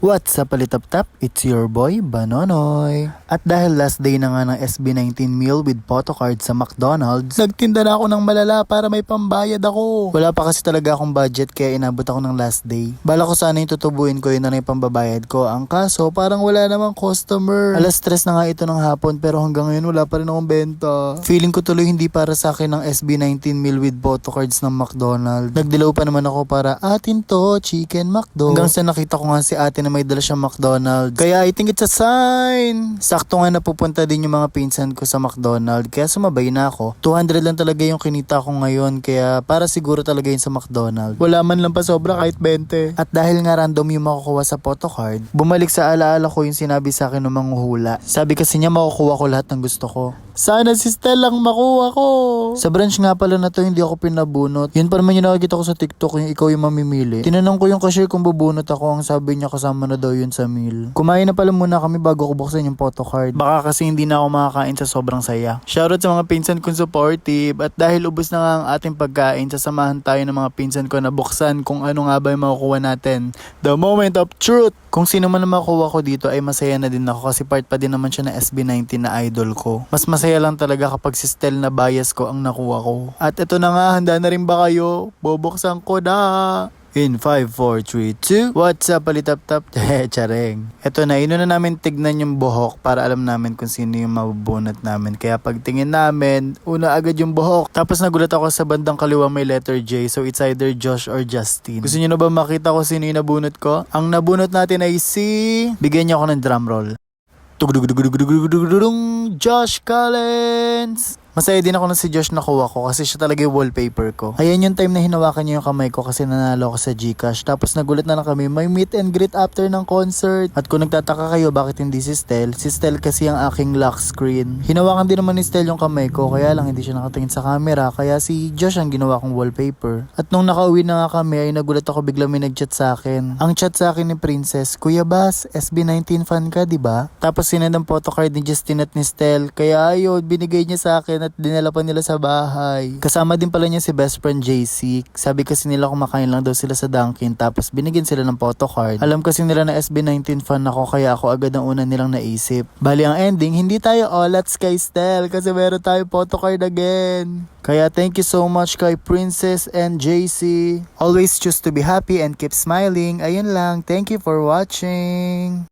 What's up, Palitap-tap? It's your boy, Banonoy. At dahil last day na nga ng SB19 meal with photocard sa McDonald's, nagtinda na ako ng malala para may pambayad ako. Wala pa kasi talaga akong budget kaya inabot ako ng last day. Bala ko sana yung tutubuin ko yun na yung pambabayad ko. Ang kaso, parang wala namang customer. Alas 3 na nga ito ng hapon pero hanggang ngayon wala pa rin akong benta. Feeling ko tuloy hindi para sa akin ng SB19 meal with photocards ng McDonald's. Nagdilaw pa naman ako para atin to, Chicken McDo. Hanggang sa nakita ko nga si ate na may dala siyang McDonald's. Kaya I think it's a sign. Sakto nga napupunta din yung mga pinsan ko sa McDonald's. Kaya sumabay na ako. 200 lang talaga yung kinita ko ngayon. Kaya para siguro talaga yun sa McDonald's. Wala man lang pa sobra kahit 20. At dahil nga random yung makukuha sa photocard, bumalik sa alaala ko yung sinabi sa akin ng manghuhula. Sabi kasi niya makukuha ko lahat ng gusto ko. Sana si Stel lang makuha ko. Sa branch nga pala na to hindi ako pinabunot. Yun pa naman yung nakikita ko sa TikTok yung ikaw yung mamimili. Tinanong ko yung cashier kung bubunot ako. Ang sabi niya kasama na daw yun sa meal. Kumain na pala muna kami bago ko buksan yung photocard. Baka kasi hindi na ako makakain sa sobrang saya. Shoutout sa mga pinsan kong supportive. At dahil ubos na nga ang ating pagkain, sasamahan tayo ng mga pinsan ko na buksan kung ano nga ba yung makukuha natin. The moment of truth! Kung sino man na makuha ko dito ay masaya na din ako kasi part pa din naman siya na SB19 na idol ko. Mas masaya lang talaga kapag si Stel na bias ko ang nakuha ko. At ito na nga, handa na rin ba kayo? Bubuksan ko na! In 5, 4, 3, 2. What's up, Palitap-tap? Chareng. Ito na, ino na namin tignan yung buhok para alam namin kung sino yung mabubunot namin. Kaya pagtingin namin, una agad yung buhok. Tapos nagulat ako sa bandang kaliwa may letter J. So it's either Josh or Justin. Gusto niyo na ba makita ko sino yung nabunot ko? Ang nabunot natin ay si... Bigyan niyo ako ng drum roll. Tugudugudugudugudugudugudung Josh Collins! Masaya din ako na si Josh nakuha ko kasi siya talaga yung wallpaper ko. Ayan yung time na hinawakan niya yung kamay ko kasi nanalo ako sa Gcash. Tapos nagulat na lang kami, may meet and greet after ng concert. At kung nagtataka kayo bakit hindi si Stel kasi ang aking lock screen. Hinawakan din naman ni Stel yung kamay ko kaya lang hindi siya nakatingin sa camera. Kaya si Josh ang ginawa kong wallpaper. At nung nakauwi na nga kami ay nagulat ako bigla may nagchat sa akin. Ang chat sa akin ni Princess, Kuya Bas, SB19 fan ka diba? Tapos sinend ang photocard ni Justin at ni Stel. Kaya ayun, binigay niya sa akin at dinala pa nila sa bahay. Kasama din pala niya si best friend JC. Sabi kasi nila kumakain lang daw sila sa Dunkin tapos binigyan sila ng photocard. Alam kasi nila na SB19 fan ako kaya ako agad ang una nilang naisip. Bali ang ending, hindi tayo olats kay Stel kasi meron tayo photocard again. Kaya thank you so much kay Princess and JC. Always choose to be happy and keep smiling. Ayun lang. Thank you for watching.